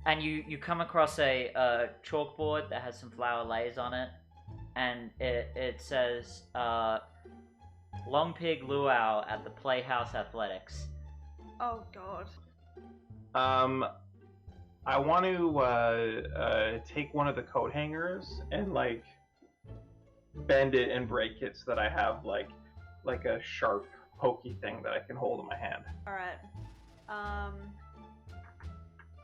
And you come across a chalkboard that has some flower lays on it, and it says Long Pig Lūʻau at the Playhouse Athletics. Oh god. I want to take one of the coat hangers and like bend it and break it so that I have like a sharp, pokey thing that I can hold in my hand. All right. Oh,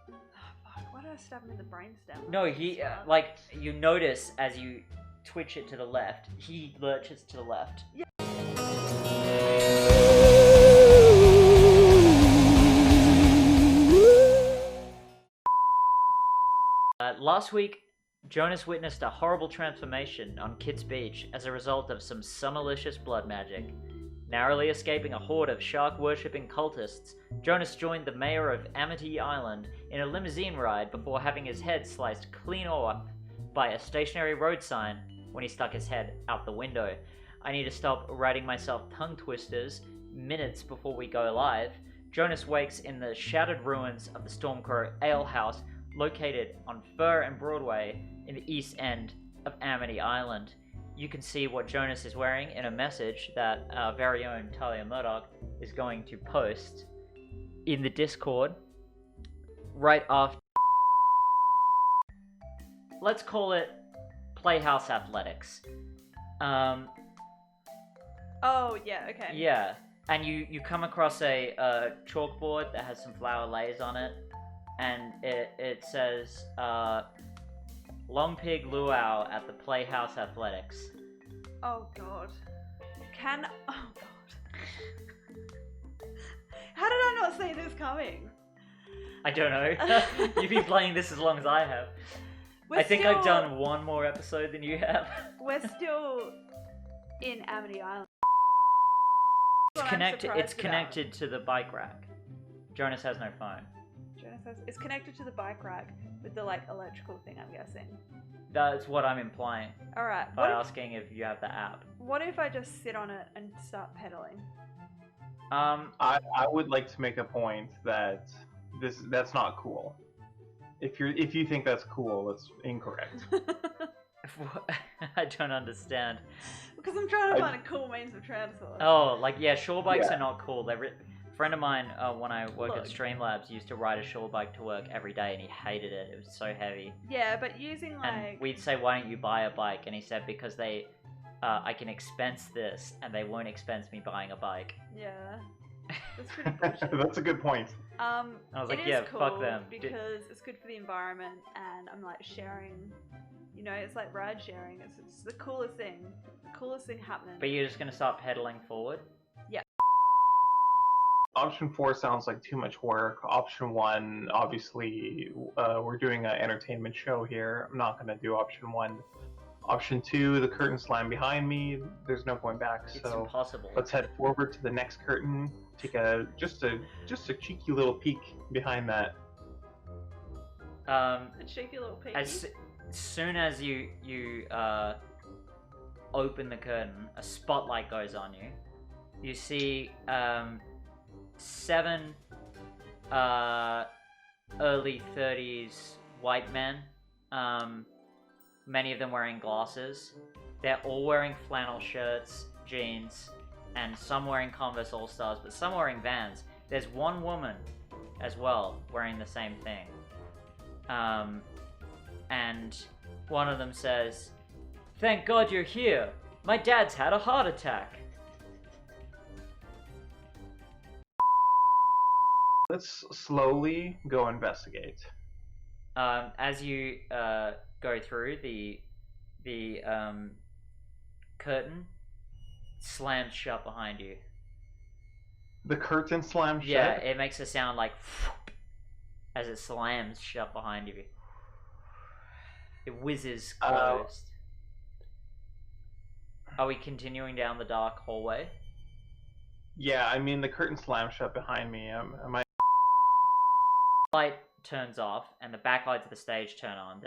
fuck. Why did I stab him in the brainstem? No, he like you notice as you twitch it to the left, he lurches to the left. Yeah. Last week, Jonas witnessed a horrible transformation on Kitt's Beach as a result of some summerlicious blood magic. Narrowly escaping a horde of shark-worshipping cultists, Jonas joined the mayor of Amity Island in a limousine ride before having his head sliced clean off by a stationary road sign when he stuck his head out the window. I need to stop writing myself tongue twisters minutes before we go live. Jonas wakes in the shattered ruins of the Stormcrow Ale House located on Fur and Broadway in the east end of Amity Island. You can see what Jonas is wearing in a message that our very own Talia Murdoch is going to post in the Discord right after. Let's call it Playhouse Athletics. Oh, yeah, okay. Yeah, and you come across a chalkboard that has some flower lays on it, and it says Long Pig Lūʻau at the Playhouse Athletics. Oh god. Oh god. How did I not see this coming? I don't know. You've been playing this as long as I have. I think I've done one more episode than you have. We're still in Amity Island. It's connected to the bike rack. Jonas has no phone. It's connected to the bike rack with the like electrical thing, I'm guessing. That's what I'm implying Alright. by asking if you have the app. What if I just sit on it and start pedaling? I would like to make a point that that's not cool. If you think that's cool, it's incorrect. I don't understand. Because I'm trying to find a cool means of transport. Oh, like yeah, shore bikes are not cool. A friend of mine, when I worked at Streamlabs, used to ride a shore bike to work every day, and he hated it. It was so heavy. Yeah, but using like... And we'd say, why don't you buy a bike? And he said, because I can expense this, and they won't expense me buying a bike. Yeah. That's pretty bullshit. That's a good point. I was like, yeah, cool fuck them. Because it's good for the environment, and I'm like sharing, you know, it's like ride sharing. It's the coolest thing. The coolest thing happening. But you're just going to start pedaling forward? Yeah. Option 4 sounds like too much work. Option 1, obviously, we're doing an entertainment show here. I'm not going to do option 1. Option 2, the curtain slammed behind me. There's no going back. It's so impossible. Let's head forward to the next curtain. Take just a cheeky little peek behind that. A cheeky little peek. As soon as you open the curtain, a spotlight goes on you. You see 7 early 30s white men, many of them wearing glasses. They're all wearing flannel shirts, jeans, and some wearing Converse All-Stars, but some wearing Vans. There's one woman as well wearing the same thing. And one of them says, "Thank God you're here. My dad's had a heart attack." Let's slowly go investigate. As you go through, the curtain slams shut behind you. The curtain slams shut? Yeah, it makes a sound like as it slams shut behind you. It whizzes closed. Are we continuing down the dark hallway? Yeah, I mean the curtain slams shut behind me. Am I? Light turns off and the backlights of the stage turn on.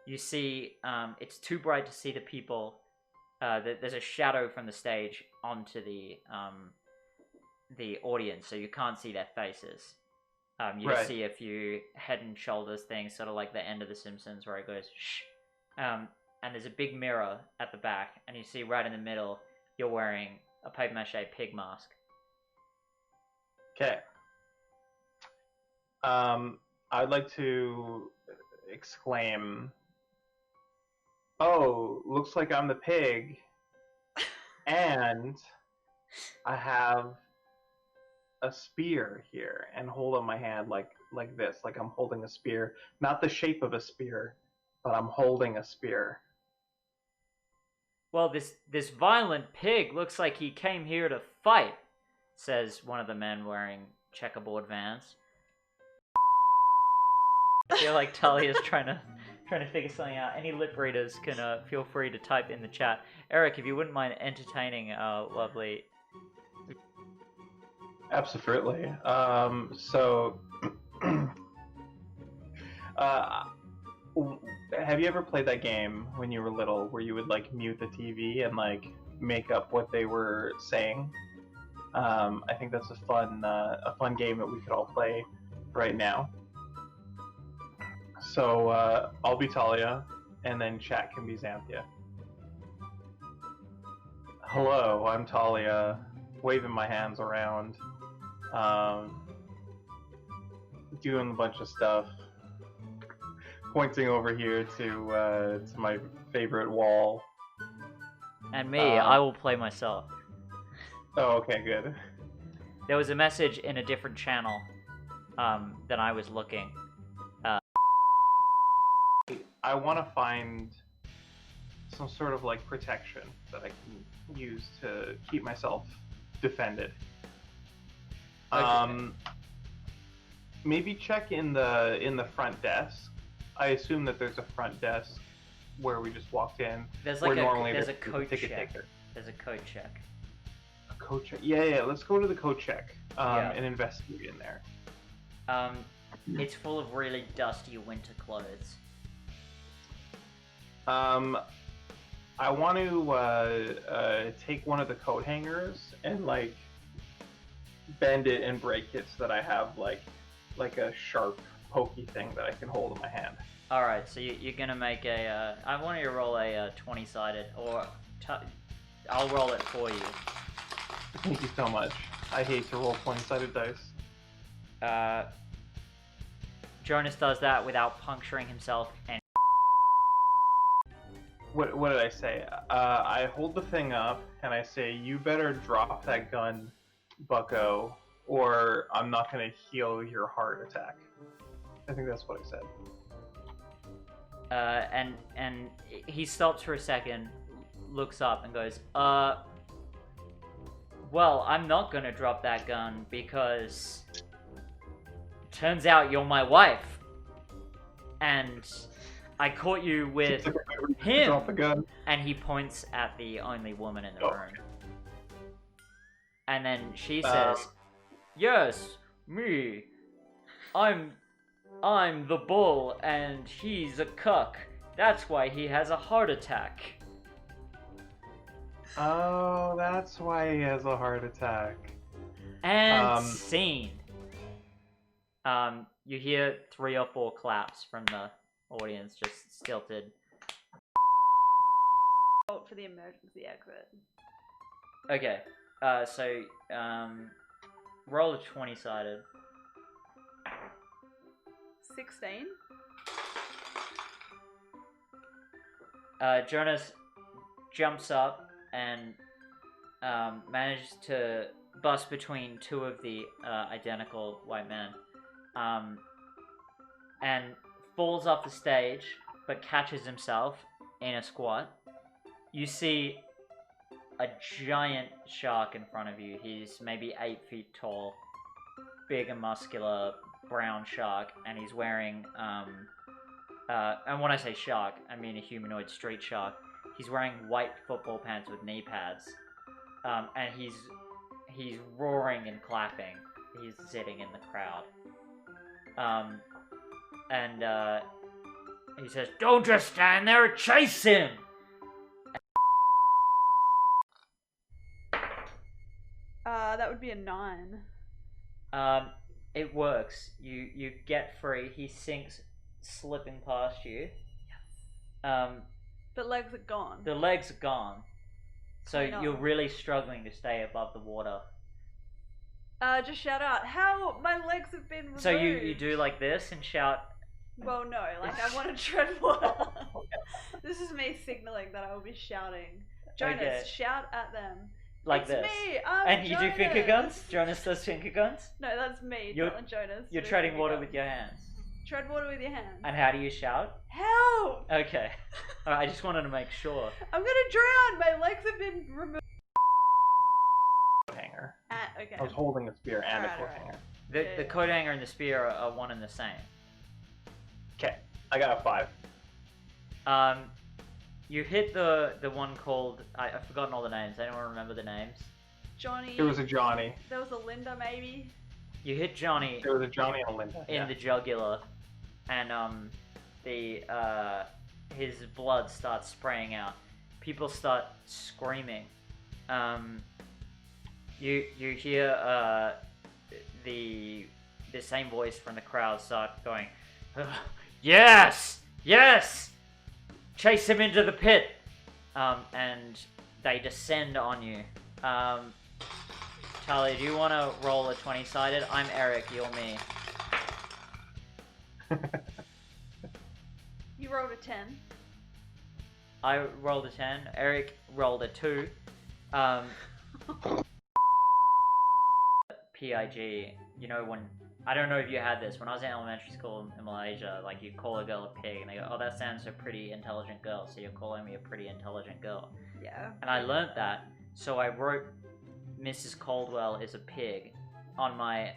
You see, it's too bright to see the people. There's a shadow from the stage onto the audience, so you can't see their faces. You just see a few head and shoulders things, sort of like the end of The Simpsons where it goes shh. And there's a big mirror at the back, and you see right in the middle, you're wearing a paper mache pig mask. Okay. I'd like to exclaim, "Oh, looks like I'm the pig, and I have a spear here," and hold on my hand like this, like I'm holding a spear, not the shape of a spear, but I'm holding a spear. Well, this violent pig looks like he came here to fight, says one of the men wearing checkerboard Vans. I feel like Talia's trying to figure something out. Any lip readers can feel free to type in the chat. Eric, if you wouldn't mind entertaining our lovely... Absolutely. So, have you ever played that game when you were little where you would like mute the TV and like make up what they were saying? I think that's a fun game that we could all play right now. So I'll be Talia, and then chat can be Xanthia. Hello, I'm Talia, waving my hands around, doing a bunch of stuff, pointing over here to my favorite wall. And me, I will play myself. Oh, okay, good. There was a message in a different channel than I was looking. I want to find some sort of like protection that I can use to keep myself defended. Okay. Maybe check in the front desk. I assume that there's a front desk where we just walked in. There's where like normally there's a there's code ticket check. taker. There's a code check. A code check. Yeah. Let's go to the code check Yeah. and investigate in there. It's full of really dusty winter clothes. I want to take one of the coat hangers and like bend it and break it so that I have like a sharp, pokey thing that I can hold in my hand. All right, so you're gonna make a. I want you to roll a 20-sided, or I'll roll it for you. Thank you so much. I hate to roll 20-sided dice. Jonas does that without puncturing himself and. What did I say? I hold the thing up and I say, "You better drop that gun, bucko, or I'm not gonna heal your heart attack." I think that's what I said. And he stops for a second, looks up and goes, well, I'm not gonna drop that gun because turns out you're my wife. And I caught you with him. Drop the gun. And he points at the only woman in the room. And then she says, yes, me. I'm the bull and he's a cuck. That's why he has a heart attack. Oh, that's why he has a heart attack. And scene. You hear 3 or 4 claps from the audience, just stilted. For the emergency exit. Okay, so roll a 20-sided. 16. Jonas jumps up and manages to bust between 2 of the identical white men, and falls off the stage, but catches himself in a squat. You see a giant shark in front of you. He's maybe 8 feet tall, big and muscular, brown shark, and he's wearing, and when I say shark, I mean a humanoid street shark. He's wearing white football pants with knee pads, and he's roaring and clapping. He's sitting in the crowd. And he says, "Don't just stand there, chase him!" That would be a 9. It works. You get free. He sinks, slipping past you. The legs are gone. The legs are gone. So I know. you're really struggling to stay above the water. Just shout out, how my legs have been removed. So you do like this and shout. Well, no, like I want to tread water. This is me signaling that I will be shouting. Jonas, Okay. shout at them. Like it's this. Me, I'm And you do Jonas. finger guns? Jonas does finger guns? No, that's me, You're- telling Jonas. You're to do treading finger water guns. with your hands. Tread water with your hands. And how do you shout? Help! Okay. Alright, I just wanted to make sure. I'm gonna drown! My legs have been removed. Coat hanger. Okay. I was holding a spear and a Alright, coat alright. hanger. The Yeah. coat hanger and the spear are one and the same. Okay, I got a 5. You hit the one called... I've forgotten all the names. Anyone remember the names? Johnny. It was a Johnny. There was a Linda, maybe. You hit Johnny There was a Johnny and a Linda. in the jugular, and his blood starts spraying out. People start screaming. You hear the same voice from the crowd start going, yes, yes, chase him into the pit, and they descend on you. Charlie, do you want to roll a 20-sided? I'm Eric, you're me. You rolled a 10. I rolled a 10. Eric rolled a 2. PIG, you know, when... I don't know if you had this. When I was in elementary school in Malaysia, like, you call a girl a pig, and they go, oh, that sounds a pretty intelligent girl, so you're calling me a pretty intelligent girl. Yeah. And I learned that, so I wrote Mrs. Caldwell is a pig on my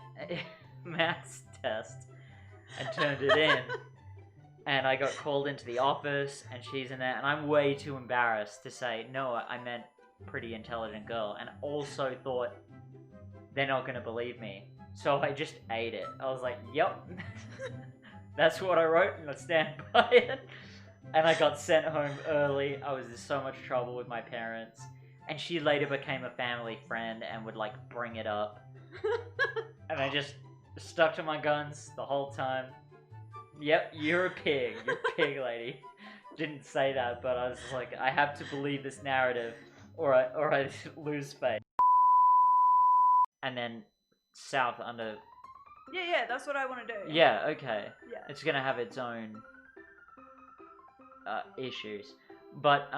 maths test and turned it in. And I got called into the office, and she's in there, and I'm way too embarrassed to say, no, I meant pretty intelligent girl, and also thought they're not gonna believe me. So I just ate it. I was like, yep, that's what I wrote, and I stand by it. And I got sent home early. I was in so much trouble with my parents. And she later became a family friend and would, like, bring it up. And I just stuck to my guns the whole time. Yep, you're a pig. You're a pig, lady. Didn't say that, but I was just like, I have to believe this narrative, or I lose faith. And then south under... Yeah, that's what I want to do. Yeah, okay. Yeah. It's gonna have its own issues. But,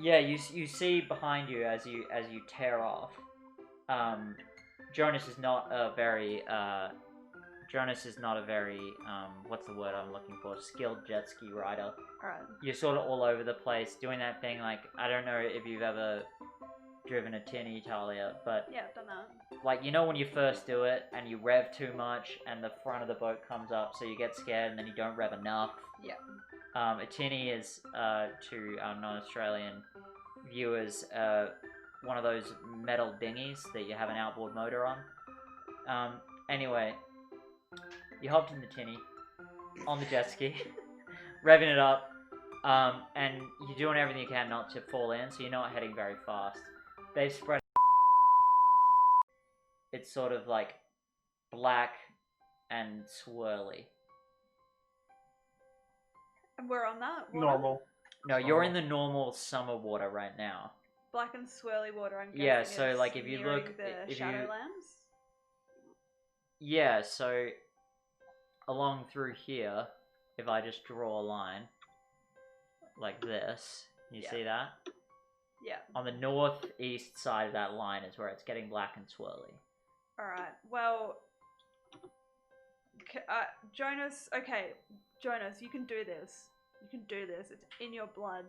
yeah, you see behind you as you tear off. Jonas is not a very what's the word I'm looking for? Skilled jet ski rider. Alright. You're sort of all over the place doing that thing. Like, I don't know if you've ever driven a tinny, Talia, but Yeah, I've done that. like, you know when you first do it and you rev too much and the front of the boat comes up, so you get scared and then you don't rev enough. Yeah. A tinny is, to non-Australian viewers, one of those metal dinghies that you have an outboard motor on. Anyway, you hopped in the tinny, on the jet ski, revving it up, and you're doing everything you can not to fall in, so you're not heading very fast. They've spread... It's sort of like black and swirly. And we're on that water? Normal. No, you're in the normal summer water right now. Black and swirly water, I'm guessing. Yeah, so, it's like, if you nearing look- the if you- Shadowlands? Yeah, so along through here, if I just draw a line like this, you Yeah. see that? Yeah. On the northeast side of that line is where it's getting black and swirly. Alright, well... Jonas, okay. Jonas, you can do this. You can do this. It's in your blood.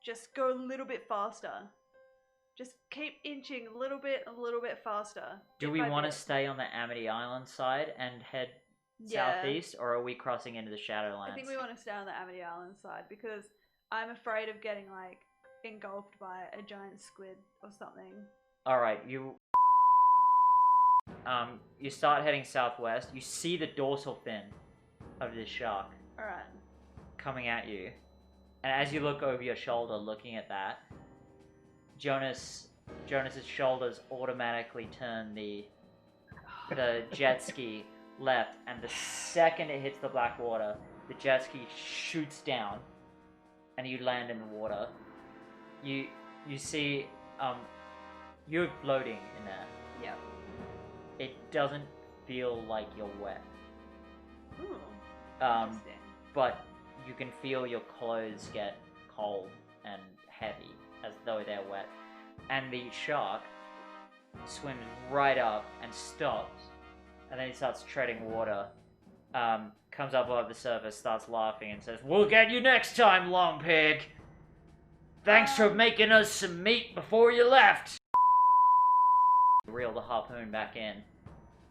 Just go a little bit faster. Just keep inching a little bit faster. Do bit we by want to bit. stay on the Amity Island side and head Yeah. southeast, or are we crossing into the Shadowlands? I think we want to stay on the Amity Island side because I'm afraid of getting, like, engulfed by a giant squid or something. Alright, you start heading southwest. You see the dorsal fin of this shark Alright. coming at you. And as you look over your shoulder looking at that, Jonas's shoulders automatically turn the the jet ski left, and the second it hits the black water, the jet ski shoots down, and you land in the water. You see, you're floating in there. Yep. It doesn't feel like you're wet. Ooh. Interesting. But you can feel your clothes get cold and heavy, as though they're wet. And the shark swims right up and stops, and then he starts treading water, comes up above the surface, starts laughing, and says, "We'll get you next time, Long Pig! Thanks for making us some meat before you left!" Reel the harpoon back in,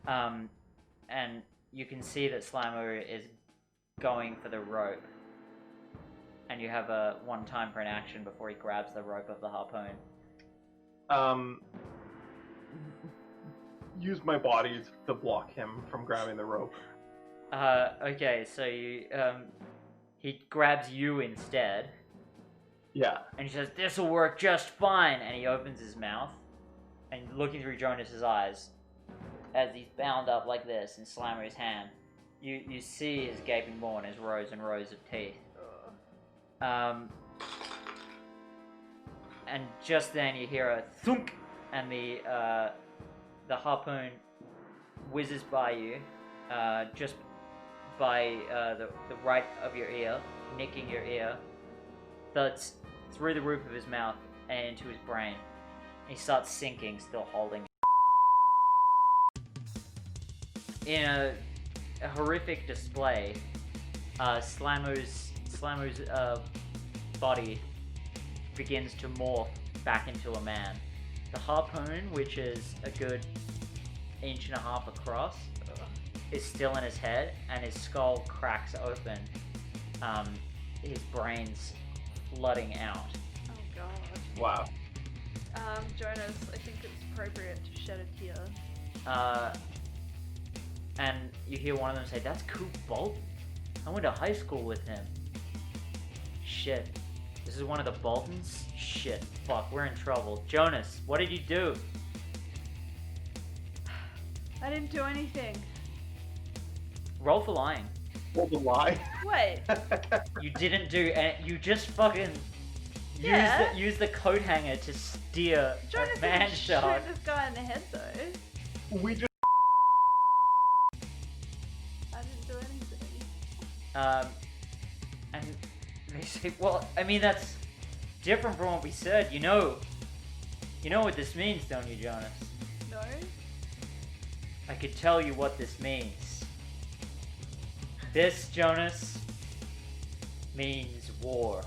and you can see that Slimer is going for the rope, and you have one time for an action before he grabs the rope of the harpoon. Use my body to block him from grabbing the rope. Okay, so he grabs you instead. Yeah. And he says, "This'll work just fine," and he opens his mouth, and looking through Jonas's eyes, as he's bound up like this in Slimer's hand, you see his gaping maw and his rows and rows of teeth. And just then you hear a thunk, and the harpoon whizzes by you, just by the right of your ear, nicking your ear, thuds through the roof of his mouth and into his brain. He starts sinking, still holding. In a horrific display, Slimer's body begins to morph back into a man. The harpoon, which is a good 1.5 inches across, is still in his head, and his skull cracks open. His brain's flooding out. Oh god. Wow. Jonas, I think it's appropriate to shed a tear. And you hear one of them say, "That's Coop Bolton. I went to high school with him." Shit. This is one of the Boltons? Shit. Fuck, we're in trouble. Jonas, what did you do? I didn't do anything. Roll for lying. Roll the lie. Wait. You didn't do you just fucking Yeah. use the coat hanger to steer Jonas a man didn't shark. shoot this guy in the head though. We just. I didn't do anything. And they say, "Well, I mean, that's different from what we said. You know what this means, don't you, Jonas?" No? I could tell you what this means. This, Jonas, means war.